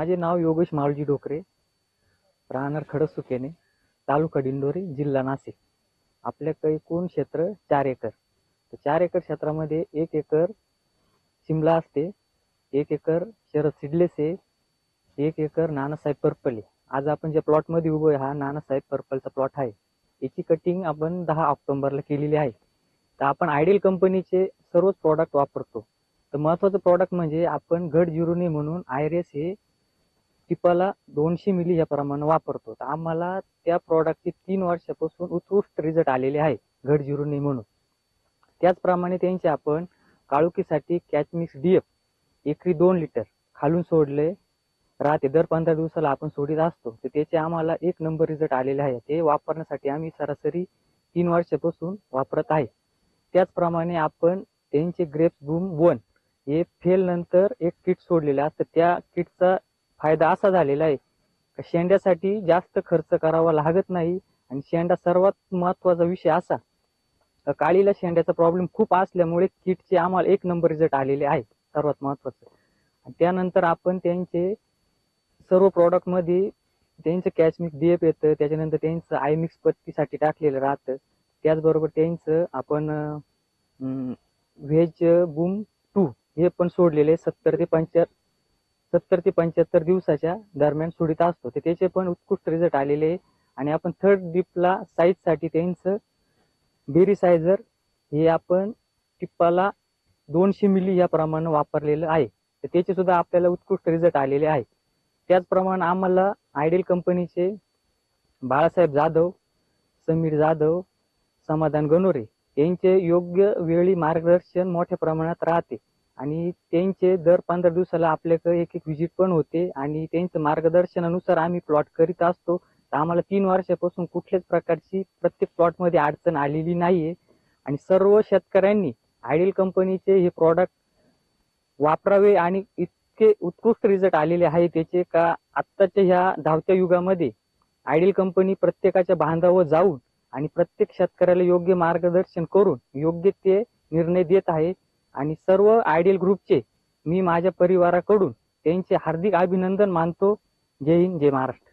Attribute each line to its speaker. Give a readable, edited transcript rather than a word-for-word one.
Speaker 1: माझे नाव योगेश माऊली डोकरे, राहणार खडकसुकेने, तालुका दिंडोरी, जिल्हा नाशिक. आपल्याकडे एकूण क्षेत्र 4 एकर. तर 4 एकर क्षेत्रामध्ये 1 एकर शिमला असते, 1 एकर शरद सीडलेस आहे, 1 एकर नानासाहेब पर्पल आहे. आज आपण ज्या प्लॉटमध्ये उभो आहे हा नानासाहेब पर्पलचा प्लॉट आहे. याची कटिंग आपण 10 ऑक्टोबरला केलेली आहे. तर आपण आयडियल कंपनीचे सर्वच प्रॉडक्ट वापरतो. तर महत्त्वाचं प्रॉडक्ट म्हणजे आपण घड जिरू नये म्हणून आयरेस हे टिपाला 200 मिली या प्रमाणे वापरतो. तर आम्हाला त्या प्रॉडक्टचे 3 वर्षापासून उत्कृष्ट रिझल्ट आलेले आहे घड जिरू नये म्हणून. त्याचप्रमाणे त्यांचे आपण काळुकीसाठी कॅच मिक्स डीएफ एकरी 2 लिटर खालून सोडले राहते, दर 15 दिवसाला आपण सोडित असतो. तर त्याचे आम्हाला 1 नंबर रिझल्ट आलेले आहे. ते वापरण्यासाठी आम्ही सरासरी 3 वर्षापासून वापरत आहे. त्याचप्रमाणे आपण त्यांचे ग्रेप्स बूम 1 हे फेल नंतर एक किट सोडलेलं असतं. त्या किटचा फायदा असा झालेला आहे की शेंड्यासाठी जास्त खर्च करावा लागत नाही. आणि शेंडा सर्वात महत्वाचा विषय असा, काळीला शेंड्याचा प्रॉब्लेम खूप असल्यामुळे किटचे आम्हाला 1 नंबर रिझल्ट आलेले आहे सर्वात महत्वाचं. त्यानंतर आपण त्यांचे सर्व प्रॉडक्ट मध्ये त्यांचं कॅच मिक्स डीएफ येतं, त्याच्यानंतर त्यांचं आय मिक्स पत्तीसाठी टाकलेलं राहतं. त्याचबरोबर त्यांचं आपण व्हेज बूम 2 हे पण सोडलेले 70 ते 75 दिवसाच्या दरम्यान सोडित असतो. तर त्याचे पण उत्कृष्ट रिझल्ट आलेले आहे. आणि आपण थर्ड ड्रिपला साईजसाठी त्यांचं बेरीसायझर हे आपण टिप्पाला 200 मिली या प्रमाणे वापरलेलं आहे. तर त्याचे सुद्धा आपल्याला उत्कृष्ट रिझल्ट आलेले आहे. त्याचप्रमाणे आम्हाला आयडियल कंपनीचे बाळासाहेब जाधव, समीर जाधव, समाधान गणोरे यांचे योग्य वेळी मार्गदर्शन मोठ्या प्रमाणात राहते. आणि त्यांचे दर 15 दिवसाला आपल्याकडे एक व्हिजिट पण होते. आणि त्यांच्या मार्गदर्शनानुसार आम्ही प्लॉट करीत असतो. तर आम्हाला 3 वर्षापासून कुठल्याच प्रकारची प्रत्येक प्लॉटमध्ये अडचण आलेली नाहीये. आणि सर्व शेतकऱ्यांनी आयडियल कंपनीचे हे प्रॉडक्ट वापरावे. आणि इतके उत्कृष्ट रिझल्ट आलेले आहे त्याचे का आत्ताच्या ह्या धावत्या युगामध्ये आयडियल कंपनी प्रत्येकाच्या बांधावर जाऊन आणि प्रत्येक शेतकऱ्याला योग्य मार्गदर्शन करून योग्य ते निर्णय देत आहे. आणि सर्व आयडियल ग्रुपचे मी माझ्या परिवाराकडून त्यांचे हार्दिक अभिनंदन मानतो. जय हिंद, जय महाराष्ट्र.